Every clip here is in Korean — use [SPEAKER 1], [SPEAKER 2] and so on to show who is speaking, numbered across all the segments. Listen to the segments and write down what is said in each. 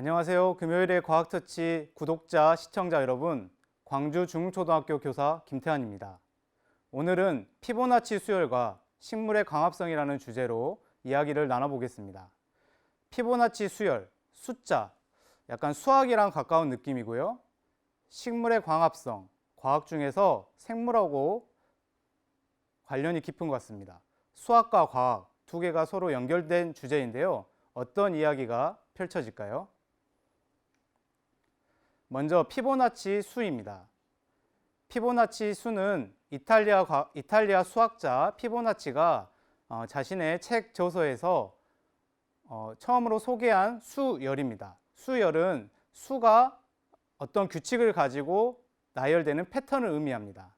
[SPEAKER 1] 안녕하세요. 금요일의 과학터치 구독자, 시청자 여러분, 광주 중초등학교 교사 김태환입니다. 오늘은 피보나치 수열과 식물의 광합성이라는 주제로 이야기를 나눠보겠습니다. 피보나치 수열, 숫자, 약간 수학이랑 가까운 느낌이고요. 식물의 광합성, 과학 중에서 생물하고 관련이 깊은 것 같습니다. 수학과 과학 두 개가 서로 연결된 주제인데요. 어떤 이야기가 펼쳐질까요? 먼저 피보나치 수입니다. 피보나치 수는 이탈리아 수학자 피보나치가 자신의 책 저서에서 처음으로 소개한 수열입니다. 수열은 수가 어떤 규칙을 가지고 나열되는 패턴을 의미합니다.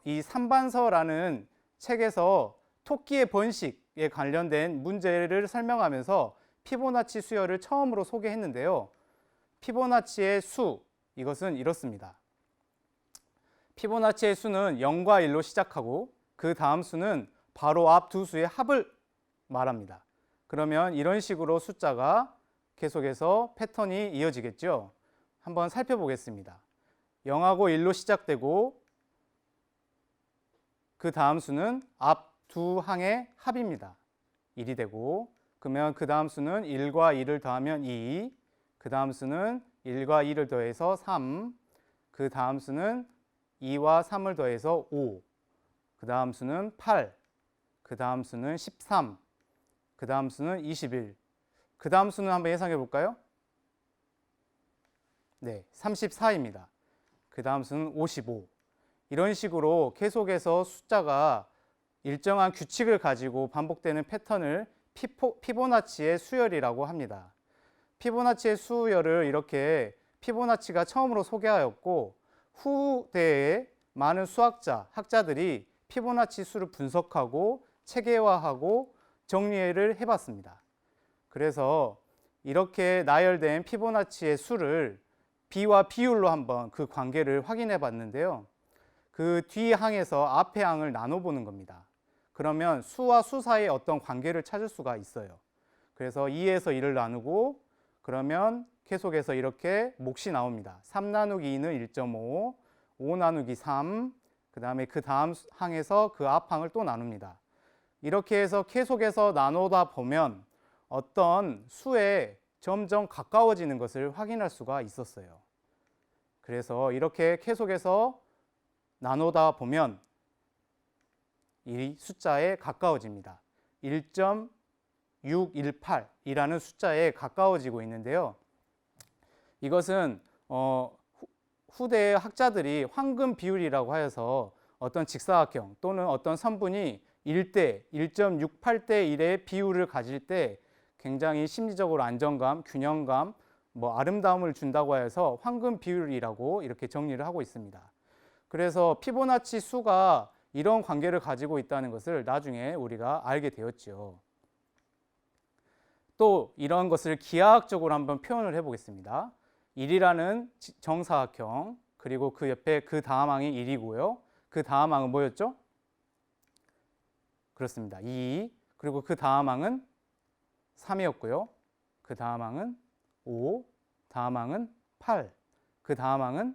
[SPEAKER 1] 이 삼반서라는 책에서 토끼의 번식에 관련된 문제를 설명하면서 피보나치 수열을 처음으로 소개했는데요. 피보나치의 수, 이것은 이렇습니다. 피보나치의 수는 0과 1로 시작하고 그 다음 수는 바로 앞 두 수의 합을 말합니다. 그러면 이런 식으로 숫자가 계속해서 패턴이 이어지겠죠. 한번 살펴보겠습니다. 0하고 1로 시작되고 그 다음 수는 앞 두 항의 합입니다. 1이 되고, 그러면 그 다음 수는 1과 2를 더하면 2, 그 다음 수는 1과 2를 더해서 3, 그 다음 수는 2와 3을 더해서 5, 그 다음 수는 8, 그 다음 수는 13, 그 다음 수는 21, 그 다음 수는 한번 예상해 볼까요? 네, 34입니다. 그 다음 수는 55. 이런 식으로 계속해서 숫자가 일정한 규칙을 가지고 반복되는 패턴을 피보나치의 수열이라고 합니다. 피보나치의 수열을 이렇게 피보나치가 처음으로 소개하였고, 후대에 많은 학자들이 피보나치 수를 분석하고 체계화하고 정리를 해봤습니다. 그래서 이렇게 나열된 피보나치의 수를 B와 비율로 한번 그 관계를 확인해 봤는데요. 그 뒤 항에서 앞의 항을 나눠보는 겁니다. 그러면 수와 수 사이에 어떤 관계를 찾을 수가 있어요. 그래서 2에서 1을 나누고, 그러면 계속해서 이렇게 몫이 나옵니다. 3 나누기 2는 1.5, 5 나누기 3, 그 다음에 그 다음 항에서 그 앞항을 또 나눕니다. 이렇게 해서 계속해서 나누다 보면 어떤 수에 점점 가까워지는 것을 확인할 수가 있었어요. 그래서 이렇게 계속해서 나누다 보면 이 숫자에 가까워집니다. 1.618이라는 숫자에 가까워지고 있는데요. 이것은 후대의 학자들이 황금 비율이라고 하여서 어떤 직사각형 또는 어떤 선분이 1대, 1.68대 1의 비율을 가질 때 굉장히 심리적으로 안정감, 균형감, 아름다움을 준다고 해서 황금 비율이라고 이렇게 정리를 하고 있습니다. 그래서 피보나치 수가 이런 관계를 가지고 있다는 것을 나중에 우리가 알게 되었죠. 또 이런 것을 기하학적으로 한번 표현을 해보겠습니다. 1이라는 정사각형, 그리고 그 옆에 그 다음 항이 1이고요. 그 다음 항은 뭐였죠? 그렇습니다. 2, 그리고 그 다음 항은 3이었고요. 그 다음 항은 5, 다음 항은 8, 그 다음 항은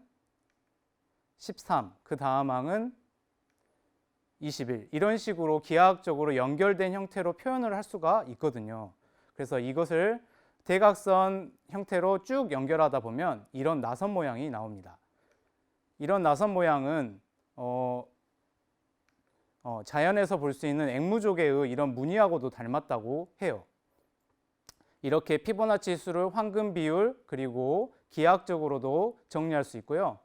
[SPEAKER 1] 13, 그 다음 항은 21. 이런 식으로 기하학적으로 연결된 형태로 표현을 할 수가 있거든요. 그래서 이것을 대각선 형태로 쭉 연결하다 보면 이런 나선 모양이 나옵니다. 이런 나선 모양은 자연에서 볼 수 있는 앵무족의 이런 무늬하고도 닮았다고 해요. 이렇게 피보나치 수를 황금 비율 그리고 기하학적으로도 정리할 수 있고요.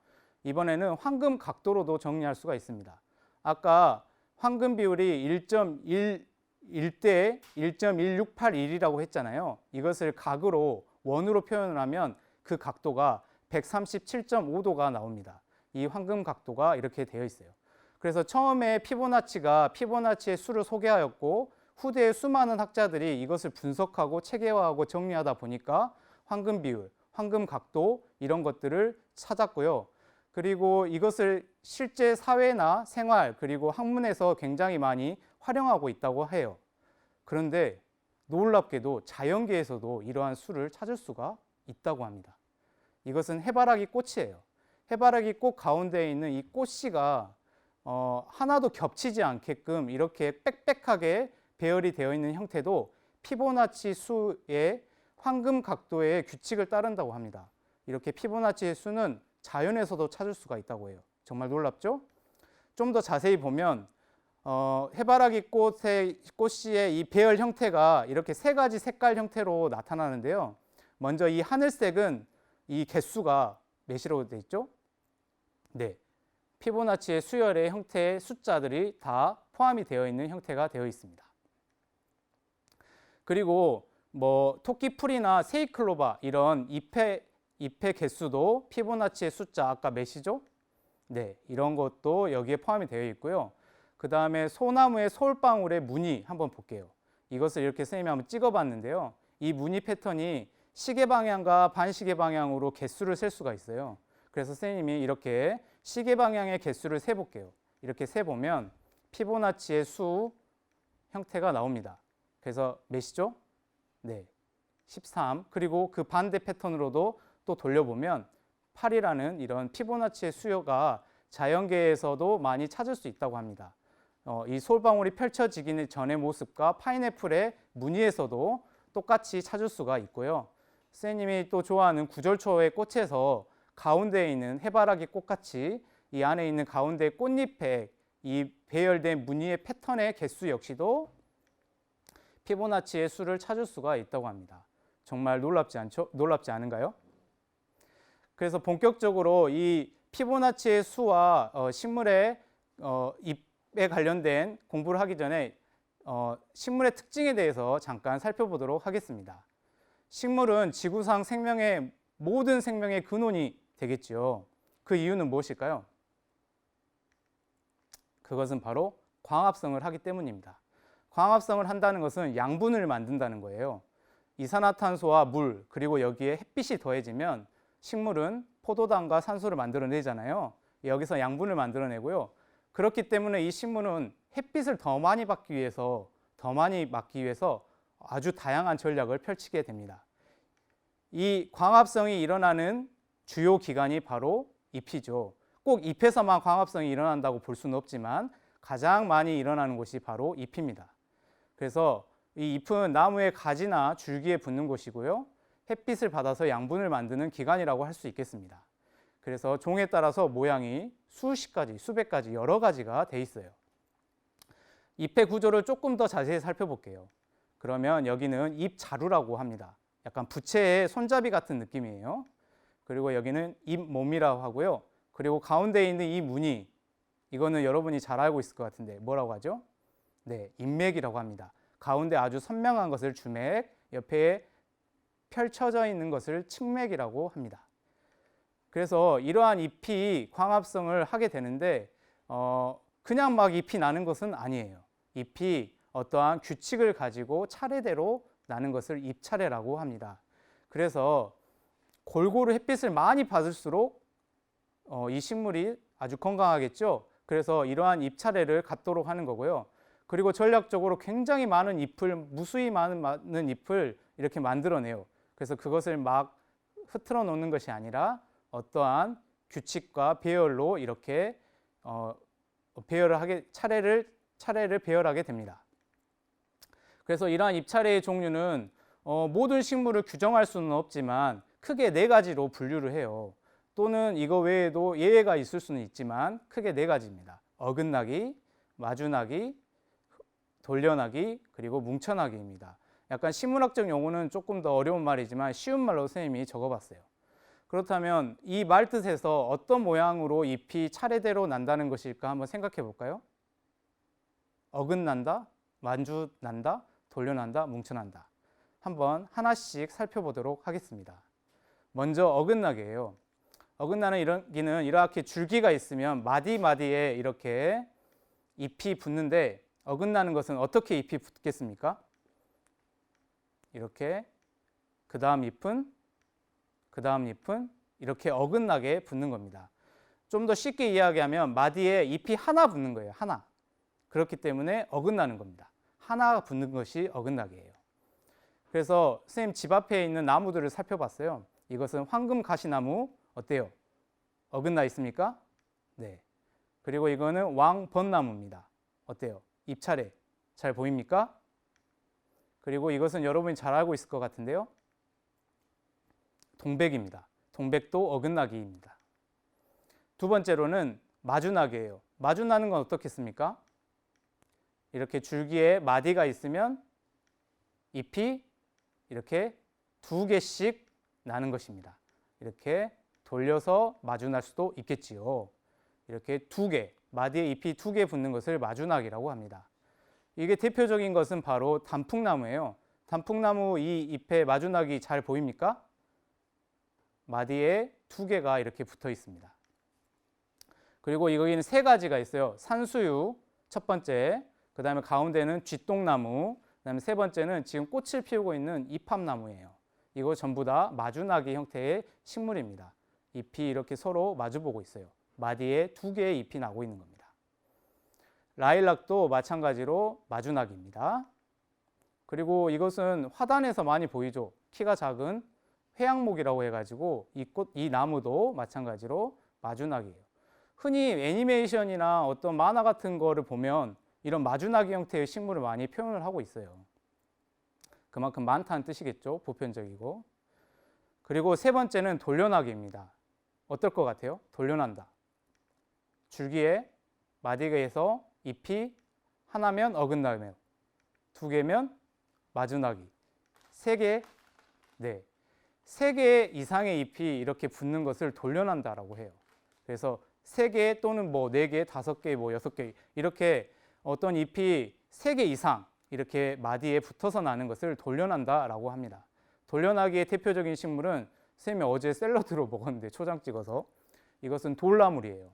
[SPEAKER 1] 이번에는 황금 각도로도 정리할 수가 있습니다. 아까 황금 비율이 1.1대 1.1681이라고 했잖아요. 이것을 각으로 원으로 표현을 하면 그 각도가 137.5도가 나옵니다. 이 황금 각도가 이렇게 되어 있어요. 그래서 처음에 피보나치의 수를 소개하였고, 후대의 수많은 학자들이 이것을 분석하고 체계화하고 정리하다 보니까 황금 비율, 황금 각도 이런 것들을 찾았고요. 그리고 이것을 실제 사회나 생활 그리고 학문에서 굉장히 많이 활용하고 있다고 해요. 그런데 놀랍게도 자연계에서도 이러한 수를 찾을 수가 있다고 합니다. 이것은 해바라기 꽃이에요. 해바라기 꽃 가운데에 있는 이 꽃씨가 하나도 겹치지 않게끔 이렇게 빽빽하게 배열이 되어 있는 형태도 피보나치 수의 황금 각도의 규칙을 따른다고 합니다. 이렇게 피보나치의 수는 자연에서도 찾을 수가 있다고 해요. 정말 놀랍죠? 좀 더 자세히 보면 해바라기 꽃씨의 이 배열 형태가 이렇게 세 가지 색깔 형태로 나타나는데요. 먼저 이 하늘색은 이 개수가 몇이라고 되어 있죠? 네, 피보나치의 수열의 형태의 숫자들이 다 포함이 되어 있는 형태가 되어 있습니다. 그리고 뭐 토끼풀이나 세이클로바 이런 잎의 개수도 피보나치의 숫자 아까 몇이죠? 네, 이런 것도 여기에 포함이 되어 있고요. 그 다음에 소나무의 솔방울의 무늬 한번 볼게요. 이것을 이렇게 선생님이 한번 찍어봤는데요. 이 무늬 패턴이 시계 방향과 반시계 방향으로 개수를 셀 수가 있어요. 그래서 선생님이 이렇게 시계 방향의 개수를 세볼게요. 이렇게 세보면 피보나치의 수 형태가 나옵니다. 그래서 몇이죠? 네, 13. 그리고 그 반대 패턴으로도 또 돌려보면 8이라는 이런 피보나치의 수요가 자연계에서도 많이 찾을 수 있다고 합니다. 이 솔방울이 펼쳐지기 전의 모습과 파인애플의 무늬에서도 똑같이 찾을 수가 있고요. 선생님이 또 좋아하는 구절초의 꽃에서 가운데에 있는 해바라기 꽃같이 이 안에 있는 가운데 꽃잎에 이 배열된 무늬의 패턴의 개수 역시도 피보나치의 수를 찾을 수가 있다고 합니다. 정말 놀랍지 않죠? 놀랍지 않은가요? 그래서 본격적으로 이 피보나치의 수와 식물의 잎에 관련된 공부를 하기 전에 식물의 특징에 대해서 잠깐 살펴보도록 하겠습니다. 식물은 지구상 생명의 모든 생명의 근원이 되겠지요. 그 이유는 무엇일까요? 그것은 바로 광합성을 하기 때문입니다. 광합성을 한다는 것은 양분을 만든다는 거예요. 이산화탄소와 물 그리고 여기에 햇빛이 더해지면 식물은 포도당과 산소를 만들어내잖아요. 여기서 양분을 만들어내고요. 그렇기 때문에 이 식물은 햇빛을 더 많이 받기 위해서 아주 다양한 전략을 펼치게 됩니다. 이 광합성이 일어나는 주요 기관이 바로 잎이죠. 꼭 잎에서만 광합성이 일어난다고 볼 수는 없지만 가장 많이 일어나는 곳이 바로 잎입니다. 그래서 이 잎은 나무의 가지나 줄기에 붙는 곳이고요. 햇빛을 받아서 양분을 만드는 기관이라고 할 수 있겠습니다. 그래서 종에 따라서 모양이 수십 가지, 수백 가지, 여러 가지가 돼 있어요. 잎의 구조를 조금 더 자세히 살펴볼게요. 그러면 여기는 잎 자루라고 합니다. 약간 부채의 손잡이 같은 느낌이에요. 그리고 여기는 잎 몸이라고 하고요. 그리고 가운데에 있는 이 무늬, 이거는 여러분이 잘 알고 있을 것 같은데 뭐라고 하죠? 네, 잎맥이라고 합니다. 가운데 아주 선명한 것을 주맥, 옆에 펼쳐져 있는 것을 측맥이라고 합니다. 그래서 이러한 잎이 광합성을 하게 되는데 그냥 막 잎이 나는 것은 아니에요. 잎이 어떠한 규칙을 가지고 차례대로 나는 것을 잎차례라고 합니다. 그래서 골고루 햇빛을 많이 받을수록 이 식물이 아주 건강하겠죠. 그래서 이러한 잎차례를 갖도록 하는 거고요. 그리고 전략적으로 굉장히 많은 잎을, 무수히 많은 잎을 이렇게 만들어내요. 그래서 그것을 막 흐트러 놓는 것이 아니라 어떠한 규칙과 배열로 이렇게 차례를 배열하게 됩니다. 그래서 이러한 잎차례의 종류는 모든 식물을 규정할 수는 없지만 크게 4가지로 분류를 해요. 또는 이거 외에도 예외가 있을 수는 있지만 크게 4가지입니다. 어긋나기, 마주나기, 돌려나기, 그리고 뭉쳐나기입니다. 약간 식물학적 용어는 조금 더 어려운 말이지만 쉬운 말로 선생님이 적어봤어요. 그렇다면 이 말뜻에서 어떤 모양으로 잎이 차례대로 난다는 것일까 한번 생각해 볼까요? 어긋난다, 만주난다, 돌려난다, 뭉쳐난다. 한번 하나씩 살펴보도록 하겠습니다. 먼저 어긋나기예요. 어긋나기는 이렇게 줄기가 있으면 마디마디에 이렇게 잎이 붙는데 어긋나는 것은 어떻게 잎이 붙겠습니까? 이렇게 그 다음 잎은 이렇게 어긋나게 붙는 겁니다. 좀 더 쉽게 이야기하면 마디에 잎이 하나 붙는 거예요. 하나. 그렇기 때문에 어긋나는 겁니다. 하나 붙는 것이 어긋나기예요. 그래서 선생님 집 앞에 있는 나무들을 살펴봤어요. 이것은 황금 가시나무 어때요? 어긋나 있습니까? 네. 그리고 이거는 왕벚나무입니다. 어때요? 잎차례 잘 보입니까? 그리고 이것은 여러분이 잘 알고 있을 것 같은데요. 동백입니다. 동백도 어긋나기입니다. 두 번째로는 마주나기예요. 마주나는 건 어떻겠습니까? 이렇게 줄기에 마디가 있으면 잎이 이렇게 두 개씩 나는 것입니다. 이렇게 돌려서 마주날 수도 있겠지요. 이렇게 두 개, 마디에 잎이 두 개 붙는 것을 마주나기라고 합니다. 이게 대표적인 것은 바로 단풍나무예요. 단풍나무 이 잎에 마주나기 잘 보입니까? 마디에 두 개가 이렇게 붙어 있습니다. 그리고 여기는 세 가지가 있어요. 산수유 첫 번째, 그 다음에 가운데는 쥐똥나무, 그 다음에 세 번째는 지금 꽃을 피우고 있는 이팝나무예요. 이거 전부 다 마주나기 형태의 식물입니다. 잎이 이렇게 서로 마주보고 있어요. 마디에 두 개의 잎이 나고 있는 겁니다. 라일락도 마찬가지로 마주나기입니다. 그리고 이것은 화단에서 많이 보이죠. 키가 작은 회양목이라고 해가지고 이 나무도 마찬가지로 마주나기예요. 흔히 애니메이션이나 어떤 만화 같은 거를 보면 이런 마주나기 형태의 식물을 많이 표현을 하고 있어요. 그만큼 많다는 뜻이겠죠. 보편적이고. 그리고 세 번째는 돌려나기입니다. 어떨 것 같아요? 돌려난다. 줄기에 마디에서 잎이 하나면 어긋나며 두 개면 마주나기. 세 개, 네, 세 개 이상의 잎이 이렇게 붙는 것을 돌려난다라고 해요. 그래서 세 개 또는 뭐 네 개, 다섯 개, 뭐 여섯 개 이렇게 어떤 잎이 세 개 이상 이렇게 마디에 붙어서 나는 것을 돌려난다라고 합니다. 돌려나기의 대표적인 식물은 선생님이 어제 샐러드로 먹었는데 초장 찍어서 이것은 돌나물이에요.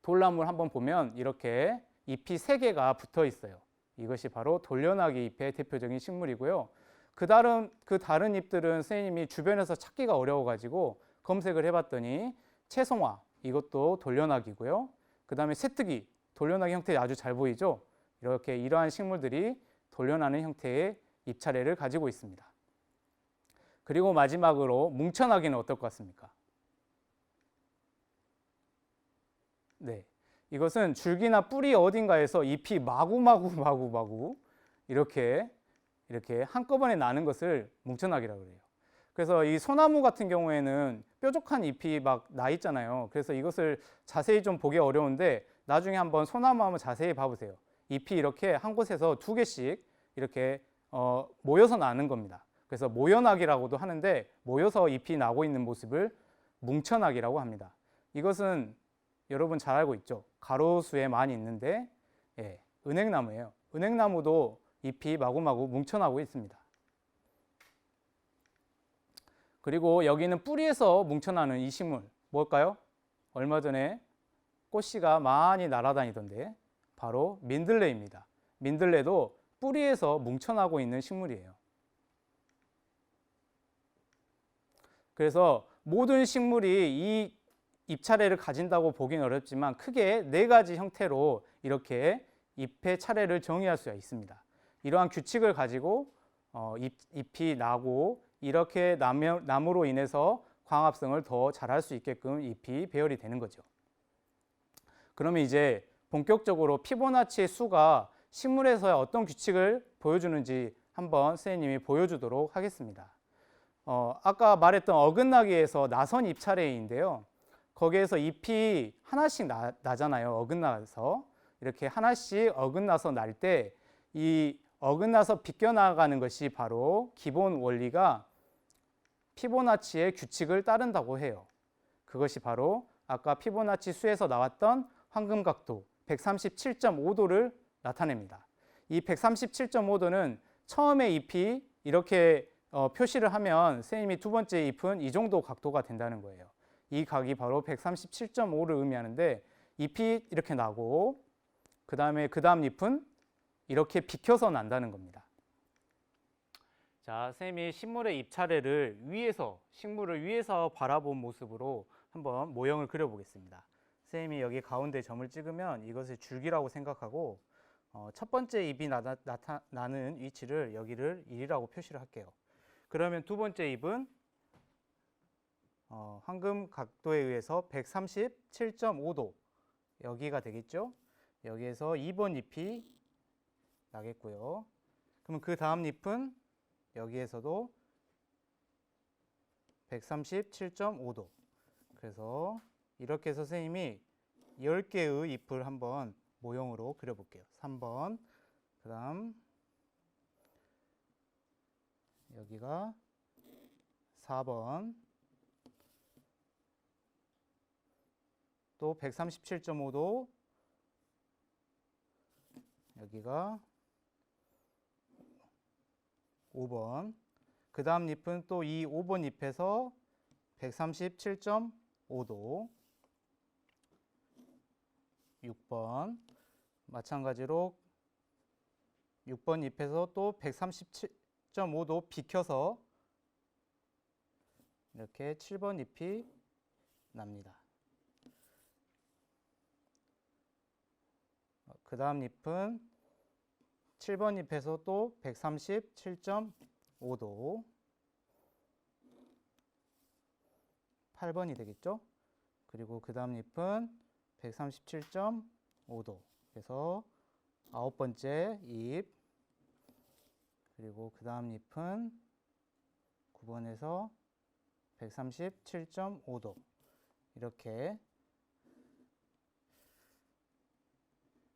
[SPEAKER 1] 돌나물 한번 보면 이렇게 잎이 세 개가 붙어 있어요. 이것이 바로 돌려나기 잎의 대표적인 식물이고요. 그 다른 잎들은 선생님이 주변에서 찾기가 어려워가지고 검색을 해봤더니 채송화 이것도 돌려나기고요. 그 다음에 새뜨기 돌려나기 형태 아주 잘 보이죠? 이렇게 이러한 식물들이 돌려나는 형태의 잎차례를 가지고 있습니다. 그리고 마지막으로 뭉쳐나기는 어떨 것 같습니까? 네, 이것은 줄기나 뿌리 어딘가에서 잎이 마구마구 이렇게 한꺼번에 나는 것을 뭉쳐나기라고 해요. 그래서 이 소나무 같은 경우에는 뾰족한 잎이 막 나 있잖아요. 그래서 이것을 자세히 좀 보기 어려운데 나중에 한번 소나무 한번 자세히 봐보세요. 잎이 이렇게 한 곳에서 두 개씩 이렇게 모여서 나는 겁니다. 그래서 모여나기라고도 하는데 모여서 잎이 나고 있는 모습을 뭉쳐나기라고 합니다. 이것은 여러분 잘 알고 있죠? 가로수에 많이 있는데 은행나무예요. 은행나무도 잎이 마구마구 뭉쳐나고 있습니다. 그리고 여기는 뿌리에서 뭉쳐나는 이 식물 뭘까요? 얼마 전에 꽃씨가 많이 날아다니던데 바로 민들레입니다. 민들레도 뿌리에서 뭉쳐나고 있는 식물이에요. 그래서 모든 식물이 이 잎차례를 가진다고 보기는 어렵지만 크게 네 가지 형태로 이렇게 잎의 차례를 정의할 수가 있습니다. 이러한 규칙을 가지고 잎이 나고 이렇게 남으로 인해서 광합성을 더 잘할 수 있게끔 잎이 배열이 되는 거죠. 그러면 이제 본격적으로 피보나치의 수가 식물에서의 어떤 규칙을 보여주는지 한번 선생님이 보여주도록 하겠습니다. 아까 말했던 어긋나기에서 나선 잎 차례인데요. 거기에서 잎이 하나씩 나잖아요. 어긋나서 이렇게 하나씩 어긋나서 날 때 이 어긋나서 비껴나가는 것이 바로 기본 원리가 피보나치의 규칙을 따른다고 해요. 그것이 바로 아까 피보나치 수에서 나왔던 황금각도 137.5도를 나타냅니다. 이 137.5도는 처음에 잎이 이렇게 표시를 하면 선생님이 두 번째 잎은 이 정도 각도가 된다는 거예요. 이 각이 바로 137.5를 의미하는데 잎이 이렇게 나고 그 다음 잎은 이렇게 비켜서 난다는 겁니다. 자, 선생님이 식물의 잎 차례를 식물을 위에서 바라본 모습으로 한번 모형을 그려보겠습니다. 선생님이 여기 가운데 점을 찍으면 이것을 줄기라고 생각하고 첫 번째 잎이 나타나는 위치를 여기를 1이라고 표시를 할게요. 그러면 두 번째 잎은 황금 각도에 의해서 137.5도 여기가 되겠죠. 여기에서 2번 잎이 나겠고요. 그럼 그 다음 잎은 여기에서도 137.5도. 그래서 이렇게 해서 선생님이 10개의 잎을 한번 모형으로 그려볼게요. 3번, 그 다음 여기가 4번, 또 137.5도, 여기가 5번, 그 다음 잎은 또 이 5번 잎에서 137.5도, 6번, 마찬가지로 6번 잎에서 또 137.5도 비켜서 이렇게 7번 잎이 납니다. 그 다음 잎은 7번 잎에서 또 137.5도, 8번이 되겠죠? 그리고 그 다음 잎은 137.5도, 그래서 9번째 잎, 그리고 그 다음 잎은 9번에서 137.5도 이렇게.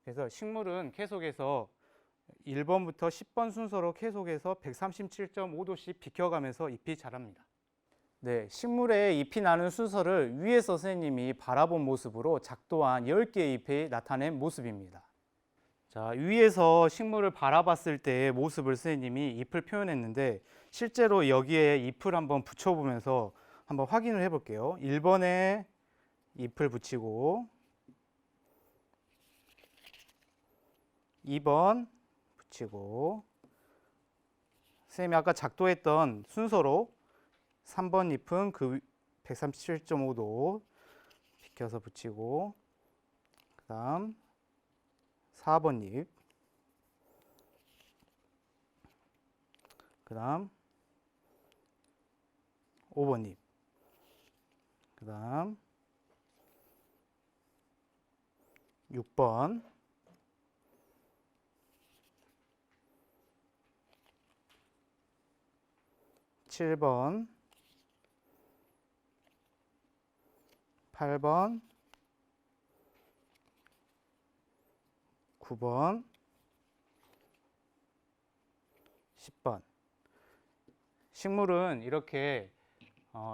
[SPEAKER 1] 그래서 식물은 계속해서 1번부터 10번 순서로 계속해서 137.5도씩 비켜가면서 잎이 자랍니다. 네, 식물의 잎이 나는 순서를 위에서 선생님이 바라본 모습으로 작도한 10개의 잎이 나타낸 모습입니다. 자, 위에서 식물을 바라봤을 때의 모습을 선생님이 잎을 표현했는데 실제로 여기에 잎을 한번 붙여보면서 한번 확인을 해볼게요. 1번에 잎을 붙이고 2번 붙이고, 선생님이 아까 작도했던 순서로 3번 잎은 그 137.5도 비켜서 붙이고, 그 다음 4번 잎, 그 다음 5번 잎, 그 다음 6번, 7번, 8번, 9번, 10번. 식물은 이렇게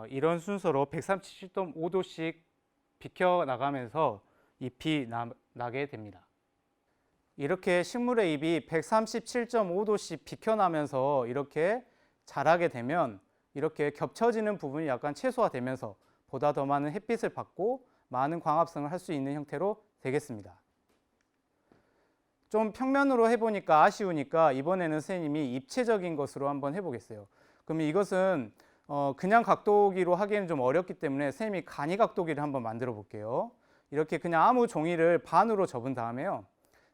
[SPEAKER 1] 이런 순서로 137.5도씩 비켜 나가면서 잎이 나게 됩니다. 이렇게 식물의 잎이 137.5도씩 비켜나면서 이렇게 자라게 되면 이렇게 겹쳐지는 부분이 약간 최소화되면서 보다 더 많은 햇빛을 받고 많은 광합성을 할 수 있는 형태로 되겠습니다. 좀 평면으로 해보니까 아쉬우니까 이번에는 선생님이 입체적인 것으로 한번 해보겠어요. 그러면 이것은 그냥 각도기로 하기에는 좀 어렵기 때문에 선생님이 간이 각도기를 한번 만들어 볼게요. 이렇게 그냥 아무 종이를 반으로 접은 다음에요.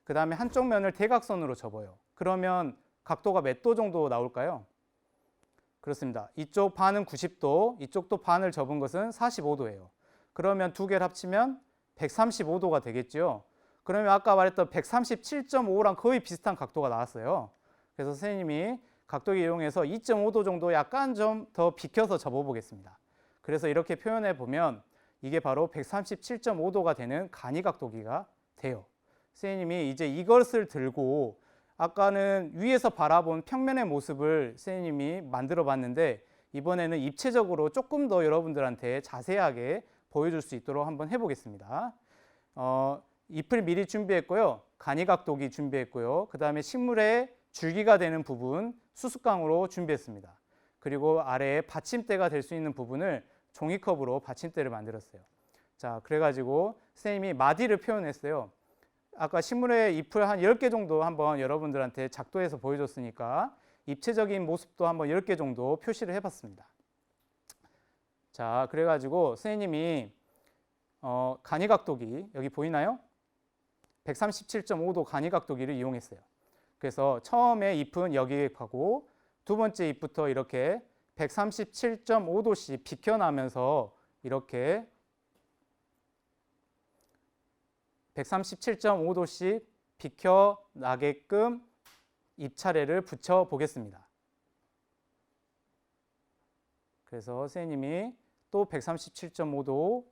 [SPEAKER 1] 그 다음에 한쪽 면을 대각선으로 접어요. 그러면 각도가 몇 도 정도 나올까요? 그렇습니다. 이쪽 반은 90도, 이쪽도 반을 접은 것은 45도예요. 그러면 두 개를 합치면 135도가 되겠죠. 그러면 아까 말했던 137.5랑 거의 비슷한 각도가 나왔어요. 그래서 선생님이 각도기 이용해서 2.5도 정도 약간 좀 더 비켜서 접어 보겠습니다. 그래서 이렇게 표현해 보면 이게 바로 137.5도가 되는 간이 각도기가 돼요. 선생님이 이제 이것을 들고 아까는 위에서 바라본 평면의 모습을 선생님이 만들어 봤는데 이번에는 입체적으로 조금 더 여러분들한테 자세하게 보여줄 수 있도록 한번 해보겠습니다. 잎을 미리 준비했고요. 간이 각도기 준비했고요. 그 다음에 식물의 줄기가 되는 부분 수습강으로 준비했습니다. 그리고 아래에 받침대가 될 수 있는 부분을 종이컵으로 받침대를 만들었어요. 자, 그래가지고 선생님이 마디를 표현했어요. 아까 식물의 잎을 한 10개 정도 한번 여러분들한테 작도해서 보여줬으니까 입체적인 모습도 한번 10개 정도 표시를 해봤습니다. 자, 그래가지고 선생님이 간이 각도기 여기 보이나요? 137.5도 간이 각도기를 이용했어요. 그래서 처음에 잎은 여기에 가고 두 번째 잎부터 이렇게 137.5도씩 비켜나면서 이렇게 137.5도씩 비켜나게끔 입차례를 붙여 보겠습니다. 그래서 선생님이 또 137.5도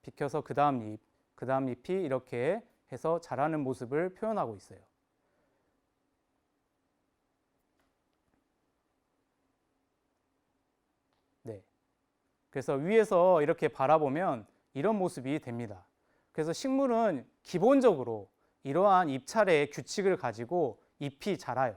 [SPEAKER 1] 비켜서 그 다음 잎이 이렇게 해서 자라는 모습을 표현하고 있어요. 네. 그래서 위에서 이렇게 바라보면 이런 모습이 됩니다. 그래서 식물은 기본적으로 이러한 잎차례의 규칙을 가지고 잎이 자라요.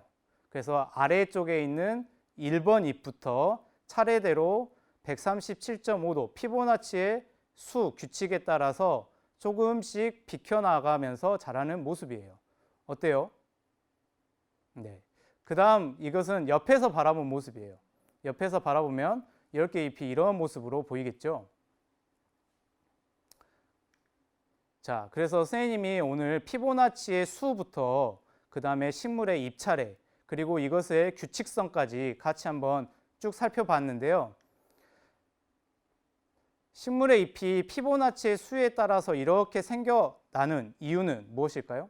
[SPEAKER 1] 그래서 아래쪽에 있는 1번 잎부터 차례대로 137.5도 피보나치의 수 규칙에 따라서 조금씩 비켜나가면서 자라는 모습이에요. 어때요? 네. 그 다음 이것은 옆에서 바라본 모습이에요. 옆에서 바라보면 10개 잎이 이런 모습으로 보이겠죠? 자, 그래서 선생님이 오늘 피보나치의 수부터 그 다음에 식물의 잎 차례 그리고 이것의 규칙성까지 같이 한번 쭉 살펴봤는데요. 식물의 잎이 피보나치의 수에 따라서 이렇게 생겨나는 이유는 무엇일까요?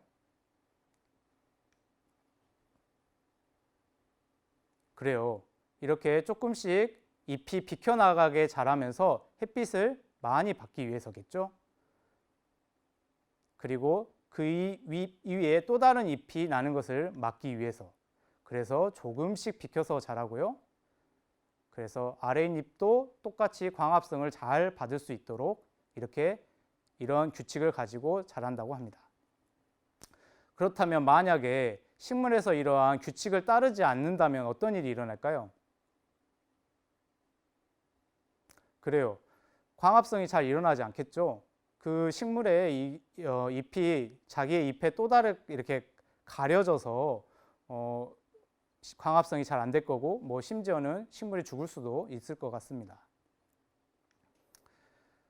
[SPEAKER 1] 그래요. 이렇게 조금씩 잎이 비켜나가게 자라면서 햇빛을 많이 받기 위해서겠죠. 그리고 그 위에 또 다른 잎이 나는 것을 막기 위해서. 그래서 조금씩 비켜서 자라고요. 그래서 아래 잎도 똑같이 광합성을 잘 받을 수 있도록 이런 규칙을 가지고 자란다고 합니다. 그렇다면 만약에 식물에서 이러한 규칙을 따르지 않는다면 어떤 일이 일어날까요? 그래요. 광합성이 잘 일어나지 않겠죠. 그 식물의 잎이 자기의 잎에 또 다르게 이렇게 가려져서 광합성이 잘 안 될 거고 뭐 심지어는 식물이 죽을 수도 있을 것 같습니다.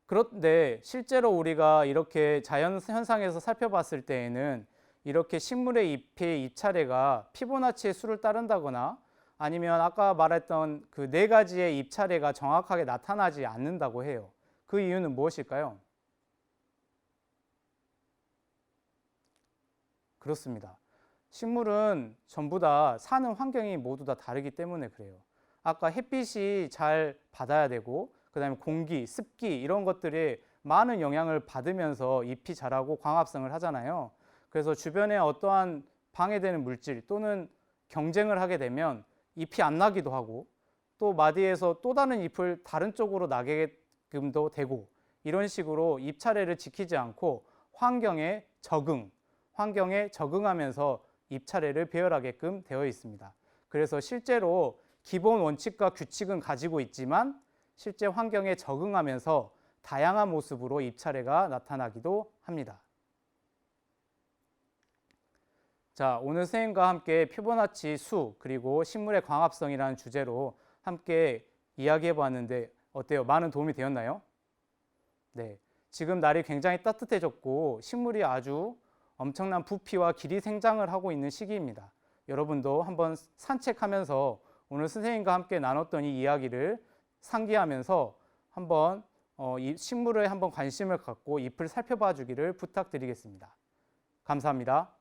[SPEAKER 1] 그런데 실제로 우리가 이렇게 자연 현상에서 살펴봤을 때에는 이렇게 식물의 잎의 잎 차례가 피보나치의 수를 따른다거나 아니면 아까 말했던 그 4가지의 잎 차례가 정확하게 나타나지 않는다고 해요. 그 이유는 무엇일까요? 그렇습니다. 식물은 전부 다 사는 환경이 모두 다 다르기 때문에 그래요. 아까 햇빛이 잘 받아야 되고 그다음에 공기, 습기 이런 것들이 많은 영향을 받으면서 잎이 자라고 광합성을 하잖아요. 그래서 주변에 어떠한 방해되는 물질 또는 경쟁을 하게 되면 잎이 안 나기도 하고 또 마디에서 또 다른 잎을 다른 쪽으로 나게끔도 되고 이런 식으로 잎 차례를 지키지 않고 환경에 적응하면서 잎 차례를 배열하게끔 되어 있습니다. 그래서 실제로 기본 원칙과 규칙은 가지고 있지만 실제 환경에 적응하면서 다양한 모습으로 잎 차례가 나타나기도 합니다. 자, 오늘 선생님과 함께 피보나치 수 그리고 식물의 광합성이라는 주제로 함께 이야기해 보았는데 어때요? 많은 도움이 되었나요? 네, 지금 날이 굉장히 따뜻해졌고 식물이 아주 엄청난 부피와 길이 생장을 하고 있는 시기입니다. 여러분도 한번 산책하면서 오늘 선생님과 함께 나눴던 이 이야기를 상기하면서 한번 이 식물에 한번 관심을 갖고 잎을 살펴봐 주기를 부탁드리겠습니다. 감사합니다.